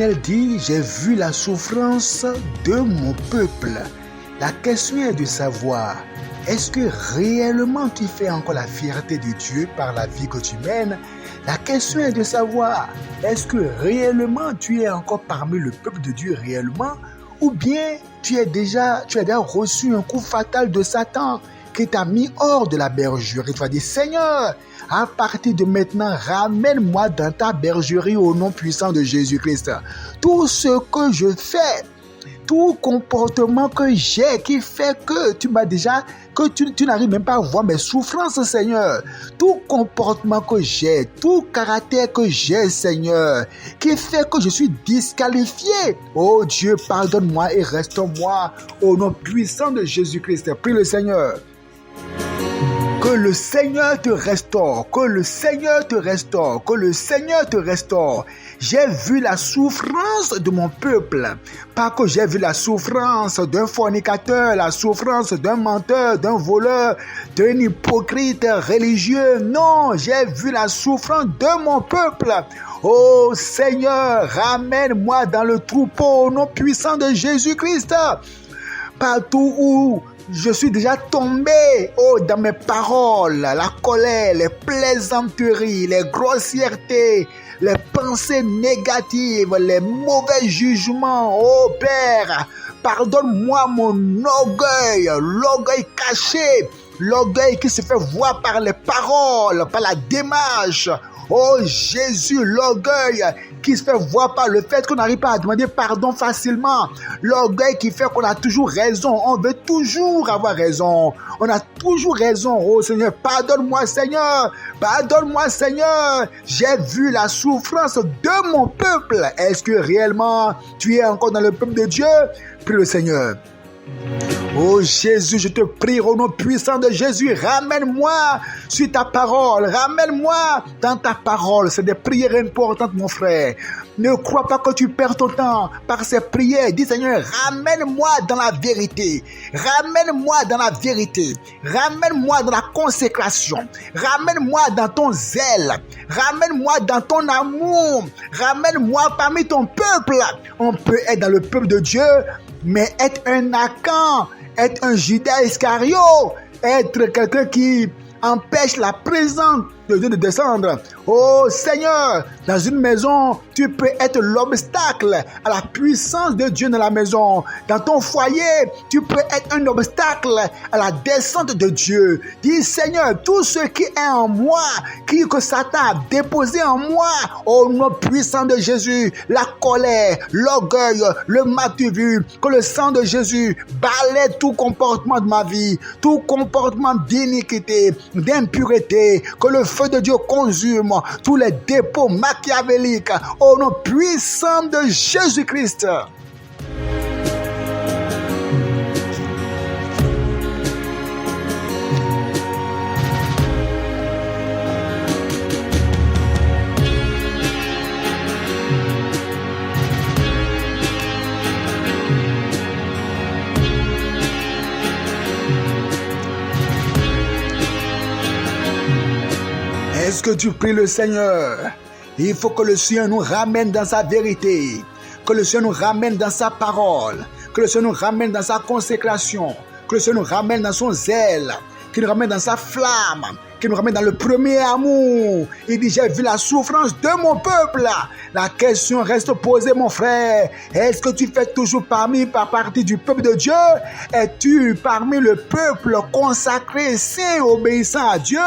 L'Éternel dit, j'ai vu la souffrance de mon peuple. La question est de savoir, est-ce que réellement tu fais encore la fierté de Dieu par la vie que tu mènes? La question est de savoir, est-ce que réellement tu es encore parmi le peuple de Dieu réellement? Ou bien tu as déjà reçu un coup fatal de Satan qui t'a mis hors de la bergerie. Tu vas dire, Seigneur, à partir de maintenant, ramène-moi dans ta bergerie au nom puissant de Jésus-Christ. Tout ce que je fais, tout comportement que j'ai qui fait que tu n'arrives même pas à voir mes souffrances, Seigneur. Tout comportement que j'ai, tout caractère que j'ai, Seigneur, qui fait que je suis disqualifié. Oh Dieu, pardonne-moi et restaure-moi au nom puissant de Jésus-Christ. Prie le Seigneur. Que le Seigneur te restaure, que le Seigneur te restaure, que le Seigneur te restaure. J'ai vu la souffrance de mon peuple. Pas que j'ai vu la souffrance d'un fornicateur, la souffrance d'un menteur, d'un voleur, d'un hypocrite religieux. Non, j'ai vu la souffrance de mon peuple. Oh Seigneur, ramène-moi dans le troupeau au nom puissant de Jésus-Christ. Partout où je suis déjà tombé dans mes paroles, la colère, les plaisanteries, les grossièretés, les pensées négatives, les mauvais jugements. Oh Père, pardonne-moi mon orgueil, l'orgueil caché, l'orgueil qui se fait voir par les paroles, par la démarche. Oh Jésus, l'orgueil qui se fait voir par le fait qu'on n'arrive pas à demander pardon facilement. L'orgueil qui fait qu'on a toujours raison. On veut toujours avoir raison. On a toujours raison. Oh Seigneur, pardonne-moi Seigneur. Pardonne-moi Seigneur. J'ai vu la souffrance de mon peuple. Est-ce que réellement tu es encore dans le peuple de Dieu? Prie le Seigneur. Oh Jésus, je te prie au nom puissant de Jésus, ramène-moi sur ta parole, ramène-moi dans ta parole. C'est des prières importantes, mon frère. Ne crois pas que tu perds ton temps par ces prières. Dis Seigneur, ramène-moi dans la vérité. Ramène-moi dans la vérité. Ramène-moi dans la consécration. Ramène-moi dans ton zèle. Ramène-moi dans ton amour. Ramène-moi parmi ton peuple. On peut être dans le peuple de Dieu, mais être un Akan, être un Judas Iscario, être quelqu'un qui empêche la présence de Dieu de descendre. Oh Seigneur, dans une maison, tu peux être l'obstacle à la puissance de Dieu dans la maison. Dans ton foyer, tu peux être un obstacle à la descente de Dieu. Dis Seigneur, tout ce qui est en moi, que Satan a déposé en moi, au nom puissant de Jésus, la colère, l'orgueil, le m'as-tu vu, que le sang de Jésus balaie tout comportement de ma vie, tout comportement d'iniquité, d'impureté, que le feu de Dieu consume tous les dépôts machiavéliques au nom puissant de Jésus-Christ. Est-ce que tu pries le Seigneur? Il faut que le Seigneur nous ramène dans sa vérité, que le Seigneur nous ramène dans sa parole, que le Seigneur nous ramène dans sa consécration, que le Seigneur nous ramène dans son zèle, qu'il nous ramène dans sa flamme, qu'il nous ramène dans le premier amour. Il dit, j'ai vu la souffrance de mon peuple. La question reste posée, mon frère. Est-ce que tu fais toujours partie du peuple de Dieu? Es-tu parmi le peuple consacré, saint, obéissant à Dieu?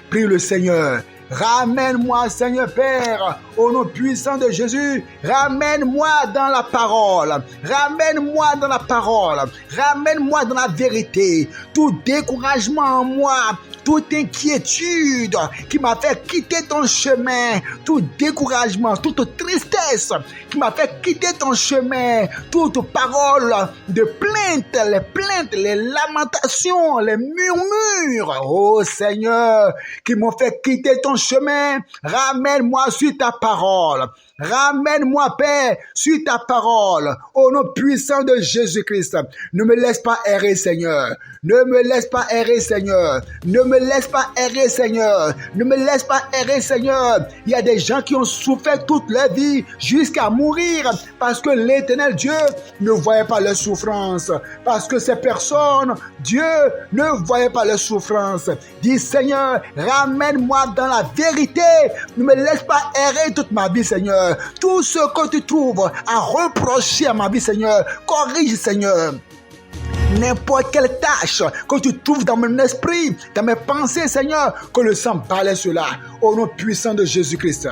Prie le Seigneur. Ramène-moi, Seigneur Père, au nom puissant de Jésus. Ramène-moi dans la parole. Ramène-moi dans la parole. Ramène-moi dans la vérité. Tout découragement en moi, toute inquiétude qui m'a fait quitter ton chemin, tout découragement, toute tristesse qui m'a fait quitter ton chemin, toute parole de plainte, les lamentations, les murmures, oh Seigneur, qui m'ont fait quitter ton chemin. Ramène-moi sur ta parole. Ramène-moi, Père, sur ta parole, au nom puissant de Jésus-Christ. Ne me laisse pas errer, Seigneur. Ne me laisse pas errer, Seigneur. Ne me laisse pas errer, Seigneur. Ne me laisse pas errer, Seigneur. Il y a des gens qui ont souffert toute leur vie jusqu'à mourir parce que l'Éternel Dieu ne voyait pas leur souffrance. Parce que ces personnes, Dieu ne voyait pas leur souffrance. Dis, Seigneur, ramène-moi dans la vérité. Ne me laisse pas errer toute ma vie, Seigneur. Tout ce que tu trouves à reprocher à ma vie, Seigneur, corrige, Seigneur. N'importe quelle tâche que tu trouves dans mon esprit, dans mes pensées, Seigneur, que le sang balaie cela, au nom puissant de Jésus-Christ.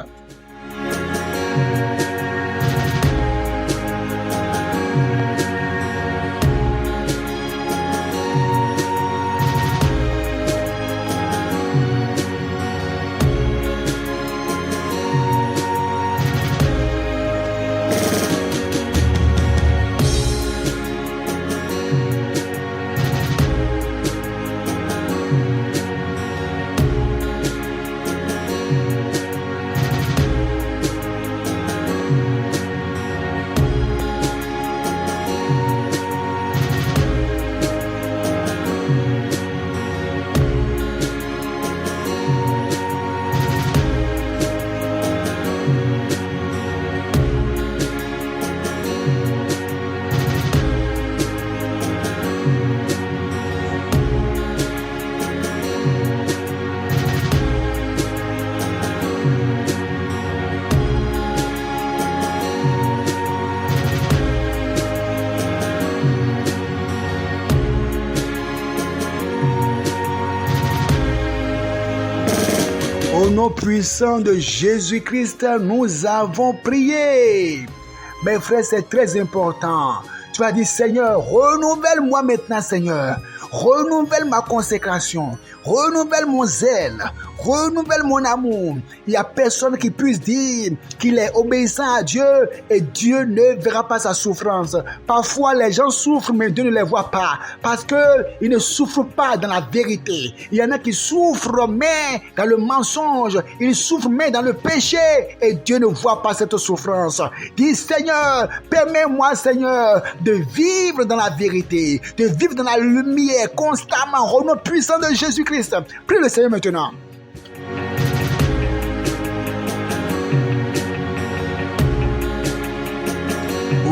Au nom puissant de Jésus-Christ, nous avons prié. Mes frères, c'est très important. Tu as dit, Seigneur, renouvelle-moi maintenant, Seigneur. Renouvelle ma consécration. Renouvelle mon zèle. Renouvelle mon amour. Il n'y a personne qui puisse dire qu'il est obéissant à Dieu et Dieu ne verra pas sa souffrance. Parfois, les gens souffrent, mais Dieu ne les voit pas parce qu'ils ne souffrent pas dans la vérité. Il y en a qui souffrent, mais dans le mensonge. Ils souffrent, mais dans le péché et Dieu ne voit pas cette souffrance. Dis, Seigneur, permets-moi, Seigneur, de vivre dans la vérité, de vivre dans la lumière constamment au nom puissant de Jésus-Christ. Prie le Seigneur maintenant.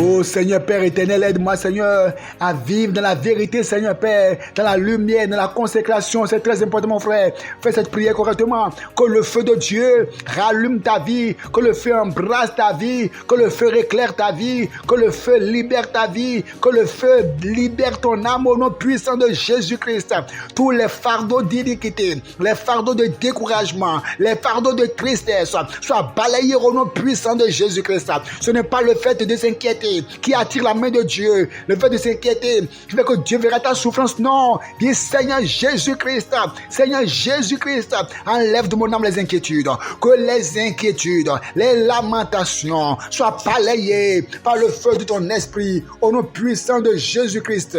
Oh Seigneur Père éternel, aide-moi Seigneur à vivre dans la vérité Seigneur Père, dans la lumière, dans la consécration. C'est très important mon frère. Fais cette prière correctement. Que le feu de Dieu rallume ta vie, que le feu embrasse ta vie, que le feu éclaire ta vie, que le feu libère ta vie, que le feu libère ton âme au nom puissant de Jésus-Christ. Tous les fardeaux d'iniquité, les fardeaux de découragement, les fardeaux de tristesse soient balayés au nom puissant de Jésus-Christ. Ce n'est pas le fait de s'inquiéter qui attire la main de Dieu, le fait de s'inquiéter qui fait que Dieu verra ta souffrance. Non, dis Seigneur Jésus-Christ, Seigneur Jésus-Christ, enlève de mon âme les inquiétudes, que les inquiétudes, les lamentations soient balayées par le feu de ton esprit au nom puissant de Jésus-Christ.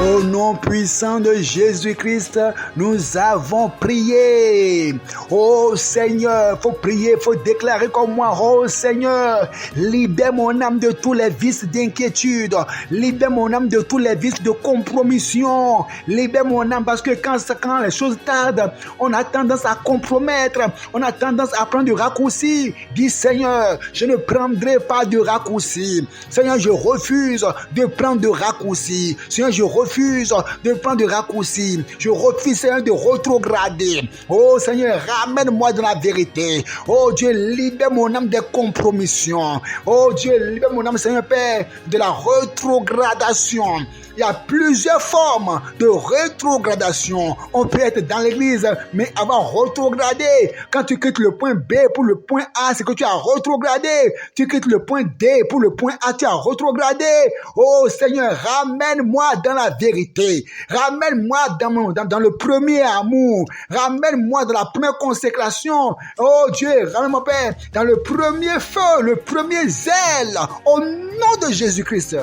Au nom puissant de Jésus-Christ, nous avons prié. Oh Seigneur, il faut prier, il faut déclarer comme moi. Oh Seigneur, libère mon âme de tous les vices d'inquiétude. Libère mon âme de tous les vices de compromission. Libère mon âme parce que quand les choses tardent, on a tendance à compromettre. On a tendance à prendre du raccourci. Dis Seigneur, je ne prendrai pas de raccourci. Seigneur, je refuse de prendre de raccourci. Seigneur, je refuse refuse de prendre de raccourcis. Je refuse, Seigneur, de rétrograder. Oh Seigneur, ramène-moi dans la vérité. Oh Dieu, libère mon âme des compromissions. Oh Dieu, libère mon âme, Seigneur Père, de la rétrogradation. Il y a plusieurs formes de rétrogradation. On peut être dans l'église, mais avoir rétrogradé. Quand tu quittes le point B pour le point A, c'est que tu as rétrogradé. Tu quittes le point D pour le point A, tu as rétrogradé. Oh Seigneur, ramène-moi dans la vérité. Ramène-moi dans le premier amour. Ramène-moi dans la première consécration. Oh Dieu, ramène-moi, Père, dans le premier feu, le premier zèle. Au nom de Jésus-Christ.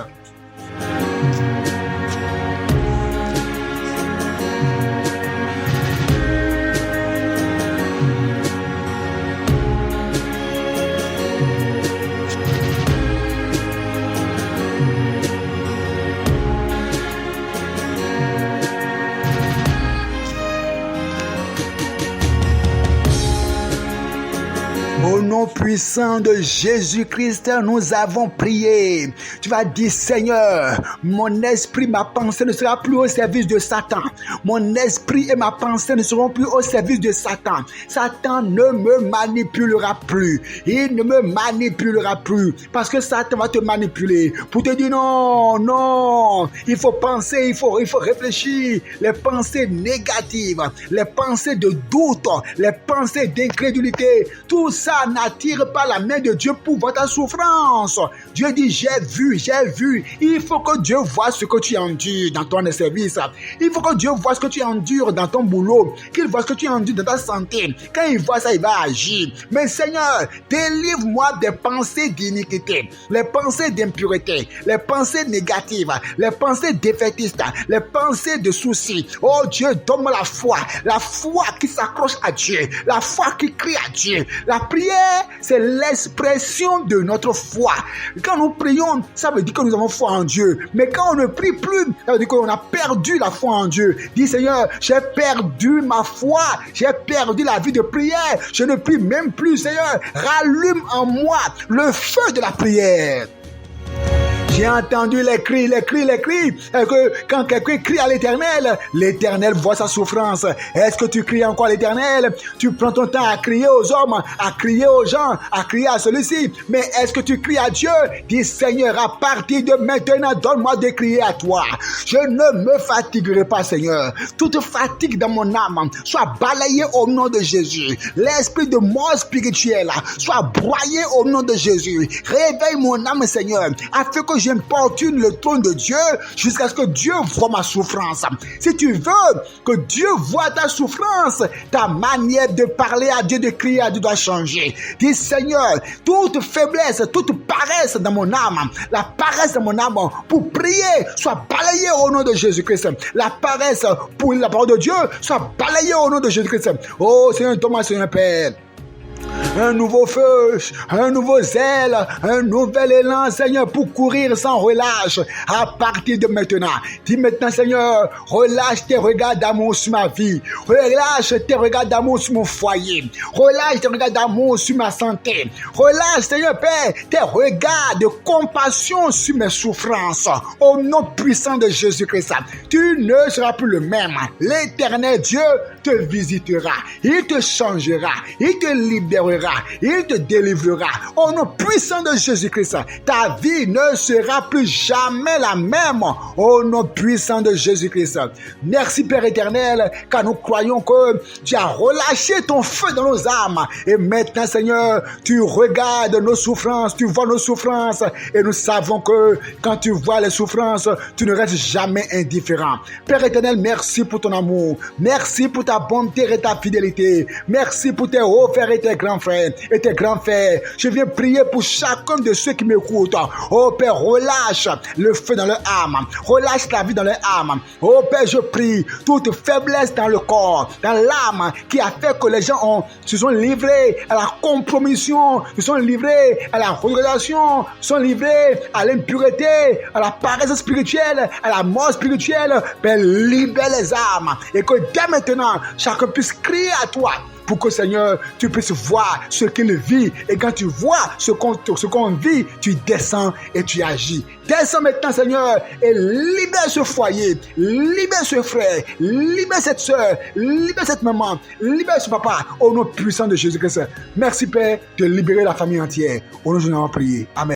Au nom puissant de Jésus-Christ, nous avons prié. Tu vas dire, Seigneur, mon esprit, ma pensée ne sera plus au service de Satan. Mon esprit et ma pensée ne seront plus au service de Satan. Satan ne me manipulera plus. Il ne me manipulera plus. Parce que Satan va te manipuler pour te dire non, non. Il faut penser, il faut réfléchir. Les pensées négatives, les pensées de doute, les pensées d'incrédulité, tout ça n'attire pas la main de Dieu pour voir ta souffrance. Dieu dit, j'ai vu. Il faut que Dieu voie ce que tu endures dans ton service. Il faut que Dieu voie ce que tu endures dans ton boulot, qu'il voit ce que tu endures dans ta santé. Quand il voit ça, il va agir. Mais Seigneur, délivre-moi des pensées d'iniquité, les pensées d'impureté, les pensées négatives, les pensées défaitistes, les pensées de soucis. Oh Dieu, donne-moi la foi qui s'accroche à Dieu, la foi qui crie à Dieu. La prière, c'est l'expression de notre foi. Quand nous prions, ça veut dire que nous avons foi en Dieu. Mais quand on ne prie plus, ça veut dire qu'on a perdu la foi en Dieu. Dis, Seigneur, j'ai perdu ma foi, j'ai perdu la vie de prière, je ne prie même plus. Seigneur, rallume en moi le feu de la prière. J'ai entendu les cris, que quand quelqu'un crie à l'Éternel, l'Éternel voit sa souffrance. Est-ce que tu cries encore à l'Éternel? Tu prends ton temps à crier aux hommes, à crier aux gens, à crier à celui-ci. Mais est-ce que tu cries à Dieu? Dis, Seigneur, à partir de maintenant, donne-moi de crier à toi. Je ne me fatiguerai pas, Seigneur. Toute fatigue dans mon âme soit balayée au nom de Jésus. L'esprit de mort spirituelle soit broyé au nom de Jésus. Réveille mon âme, Seigneur, afin que j'importune le trône de Dieu jusqu'à ce que Dieu voie ma souffrance. Si tu veux que Dieu voie ta souffrance, ta manière de parler à Dieu, de crier à Dieu doit changer. Dis, Seigneur, toute faiblesse, toute paresse dans mon âme, la paresse dans mon âme pour prier soit balayée au nom de Jésus-Christ. La paresse pour la parole de Dieu soit balayée au nom de Jésus-Christ. Oh Seigneur, donne-moi, Seigneur Père, un nouveau feu, un nouveau zèle, un nouvel élan, Seigneur, pour courir sans relâche à partir de maintenant. Dis maintenant, Seigneur, relâche tes regards d'amour sur ma vie, relâche tes regards d'amour sur mon foyer, relâche tes regards d'amour sur ma santé, relâche, Seigneur Père, tes regards de compassion sur mes souffrances. Au nom puissant de Jésus-Christ, tu ne seras plus le même. L'Éternel Dieu te visitera, il te changera, il te libérera, il te délivrera. Au nom puissant de Jésus-Christ, ta vie ne sera plus jamais la même. Au nom puissant de Jésus-Christ. Merci Père éternel, car nous croyons que tu as relâché ton feu dans nos âmes. Et maintenant, Seigneur, tu regardes nos souffrances, tu vois nos souffrances. Et nous savons que quand tu vois les souffrances, tu ne restes jamais indifférent. Père éternel, merci pour ton amour. Merci pour ta bonté et ta fidélité. Merci pour tes hauts frères et tes grands frères et tes grands frères. Je viens prier pour chacun de ceux qui m'écoutent. Oh Père, relâche le feu dans leur âme. Relâche la vie dans leur âme. Oh Père, je prie toute faiblesse dans le corps, dans l'âme, qui a fait que les gens se sont livrés à la compromission, se sont livrés à la relation, se sont livrés à l'impureté, à la paresse spirituelle, à la mort spirituelle. Père, libère les âmes et que dès maintenant, chacun puisse crier à toi pour que, Seigneur, tu puisses voir ce qu'il vit. Et quand tu vois ce qu'on vit, tu descends et tu agis. Descends maintenant, Seigneur, et libère ce foyer, libère ce frère, libère cette soeur, libère cette maman, libère ce papa, au nom puissant de Jésus-Christ. Merci, Père, de libérer la famille entière. Au nom de Jésus, on va prier. Amen.